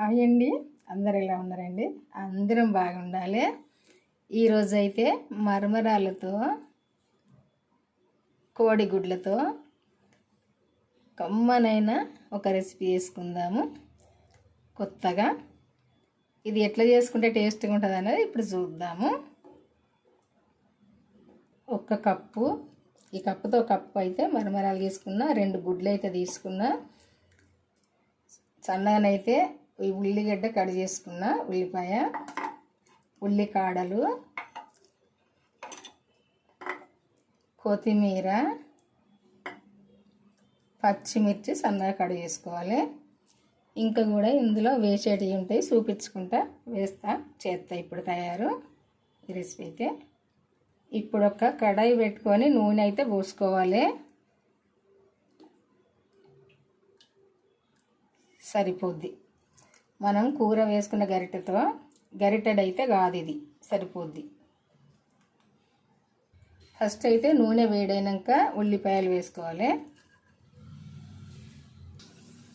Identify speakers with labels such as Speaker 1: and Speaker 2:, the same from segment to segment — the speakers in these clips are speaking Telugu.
Speaker 1: హాయ్ అండి. అందరు ఎలా ఉన్నారండి? అందరం బాగుండాలి. ఈరోజు అయితే మరమరాలతో కోడిగుడ్లతో కమ్మనైన ఒక రెసిపీ చేసుకుందాము కొత్తగా. ఇది ఎట్లా చేసుకుంటే టేస్ట్గా ఉంటుంది అనేది ఇప్పుడు చూద్దాము. ఈ కప్పుతో కప్పు అయితే మరమరాలు తీసుకున్నా, 2 గుడ్లు అయితే తీసుకున్నా, సన్నగానైతే ఈ ఉల్లిగడ్డ కట్ చేసుకున్న, ఉల్లిపాయ, ఉల్లికాడలు, కొత్తిమీర, పచ్చిమిర్చి సన్నగా కట్ చేసుకోవాలి. ఇంకా కూడా ఇందులో వేసేటివి ఉంటాయి, చూపించుకుంటా చేస్తా ఇప్పుడు తయారు ఈ రెసిపీ అయితే. ఇప్పుడు ఒక కడాయి పెట్టుకొని నూనె అయితే పోసుకోవాలి. సరిపోద్ది. మనం కూర వేసుకున్న గరిటెడైతే కాదు, ఇది సరిపోద్ది. ఫస్ట్ అయితే నూనె వేడైనాక ఉల్లిపాయలు వేసుకోవాలి.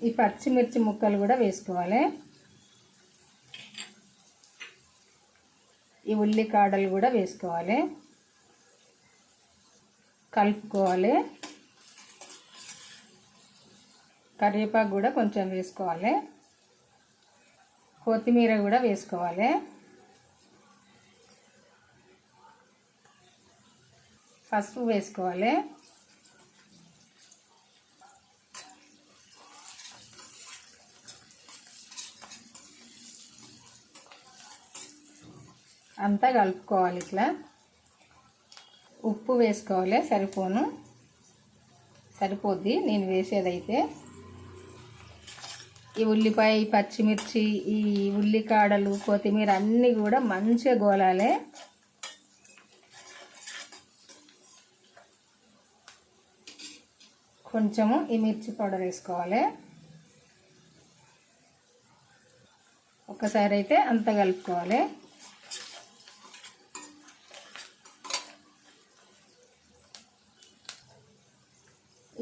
Speaker 1: ఈ పచ్చిమిర్చి ముక్కలు కూడా వేసుకోవాలి. ఈ ఉల్లికాడలు కూడా వేసుకోవాలి, కలుపుకోవాలి. కరివేపాకు కూడా కొంచెం వేసుకోవాలి, కొత్తిమీర కూడా వేసుకోవాలి. పసుపు వేసుకోవాలి. అంతా కలుపుకోవాలి. ఇట్లా ఉప్పు వేసుకోవాలి, సరిపోద్ది నేను వేసేదైతే. ఈ ఉల్లిపాయ, పచ్చిమిర్చి, ఈ ఉల్లికాడలు, కొత్తిమీర అన్నీ కూడా మంచిగా గోలాలి. కొంచెము ఈ మిర్చి పౌడర్ వేసుకోవాలి. ఒకసారి అయితే అంతా కలుపుకోవాలి.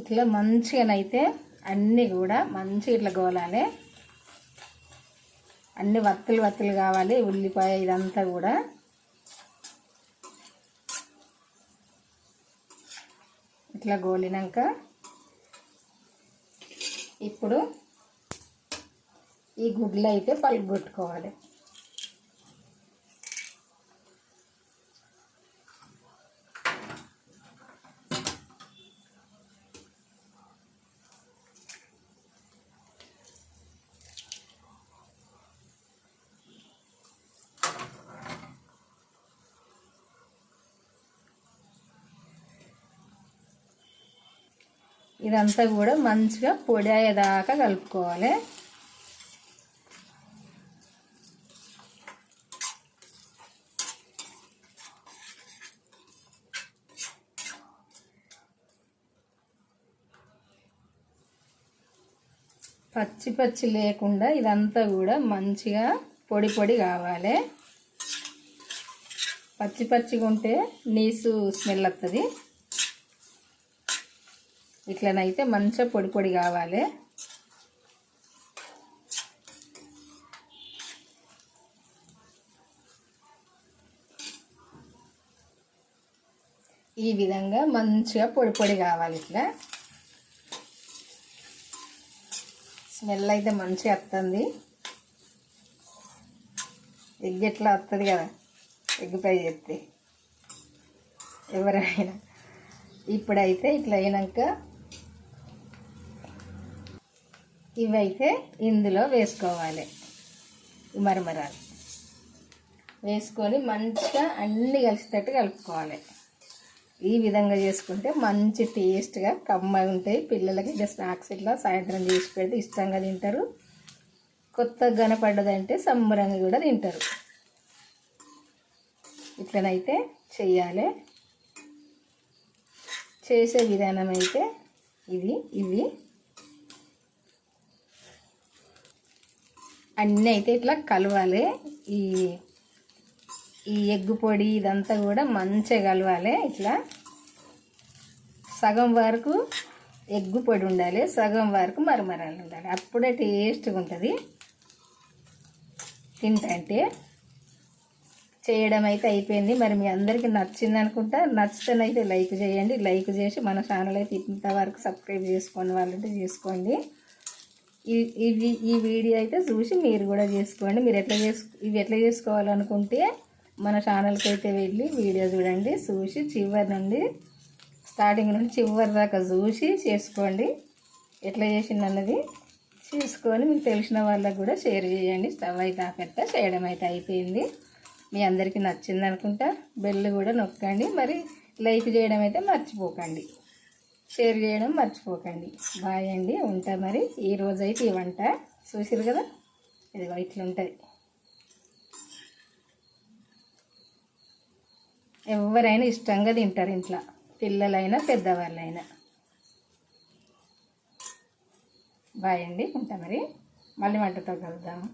Speaker 1: ఇట్లా మంచిగానైతే అన్నీ కూడా మంచిగా ఇట్లా గోలాలి. అన్నీ వత్తులు కావాలి. ఉల్లిపాయ ఇదంతా కూడా ఇట్లా గోలినాక ఇప్పుడు ఈ గుడ్లు అయితే పలుగొట్టుకోవాలి. ఇదంతా కూడా మంచిగా పొడి అయ్యేదాకా కలుపుకోవాలి. పచ్చి లేకుండా ఇదంతా కూడా మంచిగా పొడి కావాలి. పచ్చిగా ఉంటే నీసు స్మెల్ వస్తుంది. ఇట్లనైతే మంచిగా పొడి కావాలి. ఈ విధంగా మంచిగా పొడి కావాలి. ఇట్లా స్మెల్ అయితే మంచిగా వస్తుంది. ఎగ్ ఎట్లా వస్తుంది కదా ఎగ్ ఫ్రై చేస్తే ఎవరైనా. ఇప్పుడైతే ఇట్లా అయినాక ఇవైతే ఇందులో వేసుకోవాలి. మరమరాలు వేసుకొని మంచిగా అన్నీ కలిసేటట్టు కలుపుకోవాలి. ఈ విధంగా చేసుకుంటే మంచి టేస్ట్గా కమ్మగా ఉంటాయి. పిల్లలకి ఇట్లా స్నాక్స్ ఇట్లా సాయంత్రం చేసి పెడితే ఇష్టంగా తింటారు. కొత్తగా కనపడ్డదంటే సంబరంగా కూడా తింటారు. ఇట్లనైతే చెయ్యాలి. చేసే విధానం అయితే ఇవి అన్నీ అయితే ఇట్లా కలవాలి. ఈ ఎగ్గు పొడి ఇదంతా కూడా మంచిగా కలవాలి. ఇట్లా సగం వరకు ఎగ్గు పొడి ఉండాలి, సగం వరకు మరమరాలు ఉండాలి. అప్పుడే టేస్ట్గా ఉంటుంది. తింటే చేయడం అయితే అయిపోయింది. మరి మీ అందరికీ నచ్చింది అనుకుంటా. నచ్చితేనైతే లైక్ చేయండి. లైక్ చేసి మన ఛానల్ అయితే ఇంతవరకు సబ్స్క్రైబ్ చేసుకోండి వాళ్ళంటే చేసుకోండి. ఈ వీడియో అయితే చూసి మీరు కూడా చేసుకోండి. మీరు ఇవి ఎట్లా చేసుకోవాలనుకుంటే మన ఛానల్కి అయితే వెళ్ళి వీడియో చూడండి. చూసి చివరి నుండి స్టార్టింగ్ నుండి చివరి దాకా చూసి చేసుకోండి. ఎట్లా చేసిందన్నది చేసుకొని మీకు తెలిసిన వాళ్ళకు కూడా షేర్ చేయండి. స్టవ్ అయితే ఆపేస్తా. చేయడం అయితే అయిపోయింది. మీ అందరికీ నచ్చింది అనుకుంటా. బెల్ కూడా నొక్కండి. మరి లైక్ చేయడం అయితే మర్చిపోకండి. షేర్ చేయడం మర్చిపోకండి. బాయ్ అండి. ఉంటా మరి. ఈరోజు అయితే ఈ వంట చూసిరు కదా, ఇదిగో ఇట్లా ఉంటుంది. ఎవరైనా ఇష్టంగా తింటారు ఇంట్లో, పిల్లలైనా పెద్దవాళ్ళైనా. బాయ్ అండి. ఉంటా మరి. మళ్ళీ వంటతో కలుద్దాము.